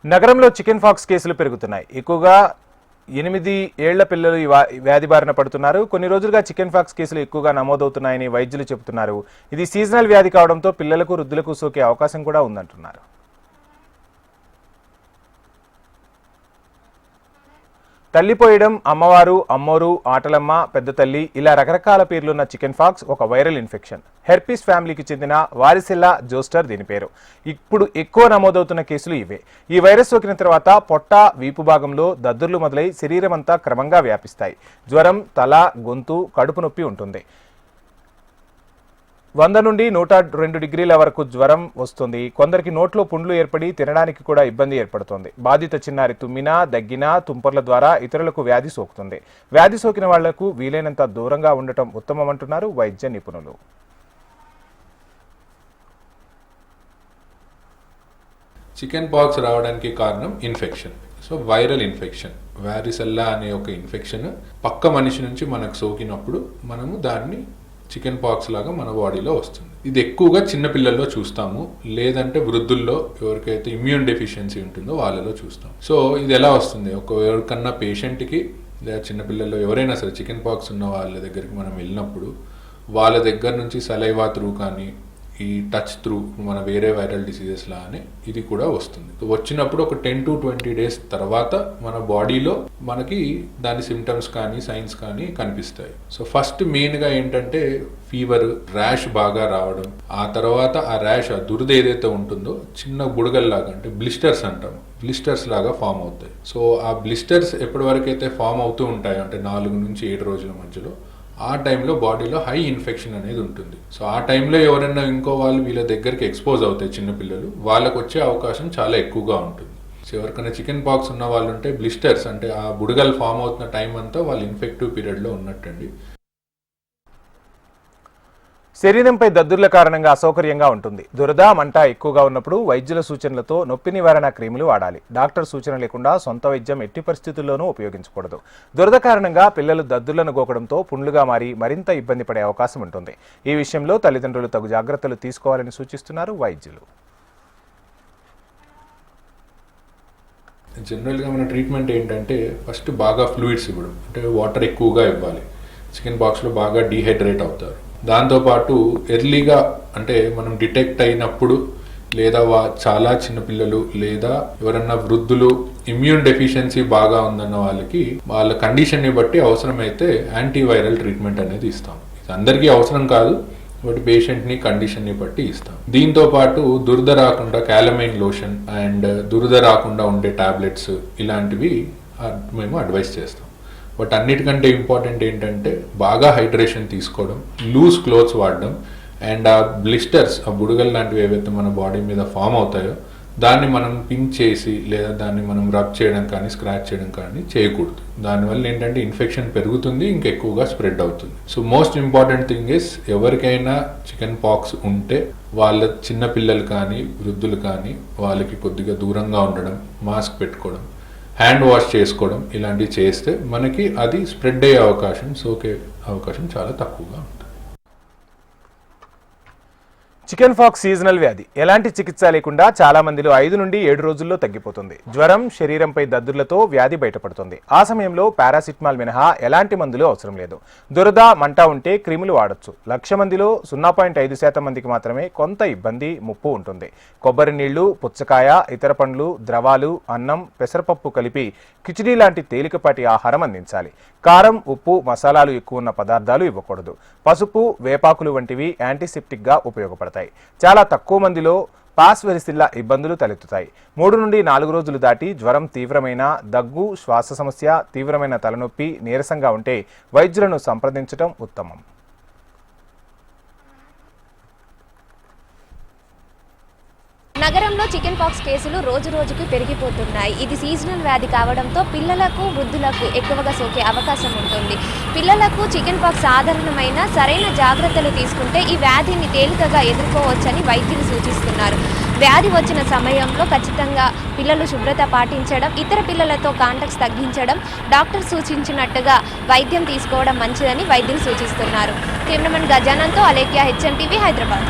నగరంలో chicken pox కేసులు పెరుగుతున్నాయి. ఎక్కువగా 8 ఏళ్ల పిల్లలు వ్యాధి బారిన పడుతున్నారు. కొన్ని రోజులుగా చికెన్ పాక్స్ కేసులు ఎక్కువగా నమోదవుతున్నాయని వైద్యులు చెబుతున్నారు. ఇది సీజనల్ వ్యాధి కావడంతో పిల్లలకు, వృద్ధులకు సోకే అవకాశం కూడా ఉందంటున్నారు. తల్లిపోయడం, అమ్మవారు, అమ్మోరు, ఆటలమ్మ, పెద్ద తల్లి ఇలా రకరకాల పేర్లున్న చికెన్ పాక్స్ ఒక వైరల్ ఇన్ఫెక్షన్. హెర్పిస్ ఫ్యామిలీకి చెందిన వారిసిల్లా జోస్టర్ దీని పేరు. ఇప్పుడు ఎక్కువ నమోదవుతున్న కేసులు ఇవే. ఈ వైరస్ సోకిన తర్వాత పొట్ట, వీపు భాగంలో దద్దుర్లు మొదలై శరీరం అంతా క్రమంగా వ్యాపిస్తాయి. జ్వరం, తల, గొంతు, కడుపు నొప్పి ఉంటుంది. 100 నుండి 102 డిగ్రీల వరకు జ్వరం వస్తుంది. కొందరికి నోట్లో పుండ్లు ఏర్పడి తినడానికి కూడా ఇబ్బంది ఏర్పడుతుంది. బాధిత చిన్నారి తుమ్మినా, దగ్గినా, తుంపర్ల ద్వారా ఇతరులకు వ్యాధి సోకుతుంది. వ్యాధి సోకిన వాళ్లకు వీలైనంత దూరంగా ఉండటం ఉత్తమమంటున్నారు వైద్య నిపుణులు. చికెన్ పాక్స్ రావడానికి కారణం ఇన్ఫెక్షన్. సో వైరల్ ఇన్ఫెక్షన్, వారిసెల్లా అనే ఒక ఇన్ఫెక్షన్ పక్క మనిషి నుంచి మనకు సోకినప్పుడు మనము దాన్ని చికెన్ పాక్స్ లాగా మన బాడీలో వస్తుంది. ఇది ఎక్కువగా చిన్నపిల్లల్లో చూస్తాము, లేదంటే వృద్ధుల్లో ఎవరికైతే ఇమ్యూన్ డెఫిషియన్సీ ఉంటుందో వాళ్ళలో చూస్తాం. సో ఇది ఎలా వస్తుంది? ఎవరికన్నా పేషెంట్కి లేదా చిన్నపిల్లల్లో ఎవరైనా సరే చికెన్ పాక్స్ ఉన్న వాళ్ళ దగ్గరికి మనం వెళ్ళినప్పుడు వాళ్ళ దగ్గర నుంచి సలైవా త్రూ కానీ ఈ టచ్ త్రూ మన వేరే వైరల్ డిసీజెస్ లానే ఇది కూడా వస్తుంది. వచ్చినప్పుడు ఒక 10 to 20 days తర్వాత మన బాడీలో మనకి దాని సిమ్టమ్స్ కానీ సైన్స్ కానీ కనిపిస్తాయి. సో ఫస్ట్ మెయిన్గా ఏంటంటే ఫీవర్, ర్యాష్ బాగా రావడం, ఆ తర్వాత ఆ ర్యాష్, ఆ దురద ఏదైతే ఉంటుందో చిన్న బుడగల్లాగా, అంటే బ్లిస్టర్స్ అంటాం, బ్లిస్టర్స్ లాగా ఫామ్ అవుతాయి. సో ఆ బ్లిస్టర్స్ ఎప్పటి వరకు అయితే ఫామ్ అవుతూ ఉంటాయో, అంటే 4 నుంచి 7 రోజుల మధ్యలో, ఆ టైంలో బాడీలో హై ఇన్ఫెక్షన్ అనేది ఉంటుంది. సో ఆ టైంలో ఎవరైనా ఇంకో వాళ్ళు వీళ్ళ దగ్గరికి ఎక్స్పోజ్ అవుతాయి చిన్నపిల్లలు, వాళ్ళకు వచ్చే అవకాశం చాలా ఎక్కువగా ఉంటుంది. సో ఎవరికైనా చికెన్ పాక్స్ ఉన్న వాళ్ళు ఉంటే బ్లిస్టర్స్, అంటే ఆ బుడగలు ఫామ్ అవుతున్న టైం అంతా వాళ్ళు ఇన్ఫెక్టివ్ పీరియడ్లో ఉన్నట్టండి. శరీరంపై దద్దుర్ల కారణంగా అసౌకర్యంగా ఉంటుంది. దురద, మంట ఎక్కువగా ఉన్నప్పుడు వైద్యుల సూచనలతో నొప్పి నివారణ క్రీములు వాడాలి. డాక్టర్ సూచన లేకుండా సొంత వైద్యం ఎట్టి పరిస్థితుల్లోనూ ఉపయోగించకూడదు. దురద కారణంగా పిల్లలు దద్దుర్లను గోకడంతో పుండ్లుగా మారి మరింత ఇబ్బంది పడే అవకాశం ఉంటుంది. ఈ విషయంలో తల్లిదండ్రులు తగు జాగ్రత్తలు తీసుకోవాలని సూచిస్తున్నారు వైద్యులు. జనరల్గా మన ట్రీట్మెంట్ ఏంటంటే ఫస్ట్ బాగా ఫ్లూయిడ్స్ ఇవ్వడం, అంటే వాటర్ ఎక్కువగా ఇవ్వాలి. చికెన్ పాక్స్లో బాగా డీహైడ్రేట్ అవుతారు. దాంతోపాటు ఎర్లీగా, అంటే మనం డిటెక్ట్ అయినప్పుడు, లేదా చాలా చిన్నపిల్లలు లేదా ఎవరన్నా వృద్ధులు ఇమ్యూన్ డెఫిషియన్సీ బాగా ఉందన్న వాళ్ళకి వాళ్ళ కండిషన్ని బట్టి అవసరమైతే యాంటీవైరల్ ట్రీట్మెంట్ అనేది ఇస్తాం. ఇది అందరికీ అవసరం కాదు, బట్ పేషెంట్ని కండిషన్ని బట్టి ఇస్తాం. దీంతో పాటు దురద రాకుండా క్యాలమైన్ లోషన్ అండ్ దురద రాకుండా ఉండే టాబ్లెట్స్ ఇలాంటివి మేము అడ్వైస్ చేస్తాం. బట్ అన్నిటికంటే ఇంపార్టెంట్ ఏంటంటే బాగా హైడ్రేషన్ తీసుకోవడం, లూజ్ క్లోత్స్ వాడడం, అండ్ ఆ బ్లిస్టర్స్, ఆ బుడగలు లాంటివి ఏవైతే మన బాడీ మీద ఫామ్ అవుతాయో దాన్ని మనం పింక్ చేసి లేదా దాన్ని మనం రబ్ చేయడం కానీ స్క్రాచ్ చేయడం కానీ చేయకూడదు. దానివల్ల ఏంటంటే ఇన్ఫెక్షన్ పెరుగుతుంది, ఇంకెక్కువగా స్ప్రెడ్ అవుతుంది. So most important thing is, ఎవరికైనా చికెన్ పాక్స్ ఉంటే వాళ్ళ చిన్నపిల్లలు కానీ వృద్ధులు కానీ వాళ్ళకి కొద్దిగా దూరంగా ఉండడం, మాస్క్ పెట్టుకోవడం, హ్యాండ్ వాష్ చేసుకోవడం ఇలాంటివి చేస్తే మనకి అది స్ప్రెడ్ అయ్యే అవకాశం, సోకే అవకాశం చాలా తక్కువగా ఉంటుంది. చికెన్ పాక్స్ సీజనల్ వ్యాధి. ఎలాంటి చికిత్స లేకుండా చాలా మందిలో 5 నుండి 7 రోజుల్లో తగ్గిపోతుంది. జ్వరం, శరీరంపై దద్దుర్లతో వ్యాధి బయటపడుతుంది. ఆ సమయంలో పారాసిటమాల్ మినహా ఎలాంటి మందులు అవసరం లేదు. దురద, మంట ఉంటే క్రీములు వాడొచ్చు. 1,00,000 మందిలో 0.5% మందికి మాత్రమే కొంత ఇబ్బంది, ముప్పు ఉంటుంది. కొబ్బరి నీళ్లు, పుచ్చకాయ, ఇతర పండ్లు, ద్రవాలు, అన్నం, పెసరపప్పు కలిపి కిచిడీ లాంటి తేలికపాటి ఆహారం అందించాలి. కారం, ఉప్పు, మసాలాలు ఎక్కువ ఉన్న పదార్థాలు ఇవ్వకూడదు. పసుపు, వేపాకులు వంటివి యాంటీసెప్టిక్గా ఉపయోగపడతాయి. చాలా తక్కువ మందిలో వారిసిల్లా ఇబ్బందులు తలెత్తుతాయి. 3 నుండి 4 రోజులు దాటి జ్వరం, తీవ్రమైన దగ్గు, శ్వాస సమస్య, తీవ్రమైన తలనొప్పి, నీరసంగా ఉంటే వైద్యులను సంప్రదించడం ఉత్తమం. నగరంలో చికెన్ పాక్స్ కేసులు రోజు రోజుకు పెరిగిపోతున్నాయి. ఇది సీజనల్ వ్యాధి కావడంతో పిల్లలకు, వృద్ధులకు ఎక్కువగా సోకే అవకాశం ఉంటుంది. పిల్లలకు చికెన్ పాక్స్ సాధారణమైన సరైన జాగ్రత్తలు తీసుకుంటే ఈ వ్యాధిని తేలికగా ఎదుర్కోవచ్చని వైద్యులు సూచిస్తున్నారు. వ్యాధి వచ్చిన సమయంలో ఖచ్చితంగా పిల్లలు శుభ్రత పాటించడం, ఇతర పిల్లలతో కాంటాక్ట్స్ తగ్గించడం, డాక్టర్ సూచించినట్టుగా వైద్యం తీసుకోవడం మంచిదని వైద్యులు సూచిస్తున్నారు. కెమెరామెన్ గజానంతో అలేఖ్య, HMTV, హైదరాబాద్.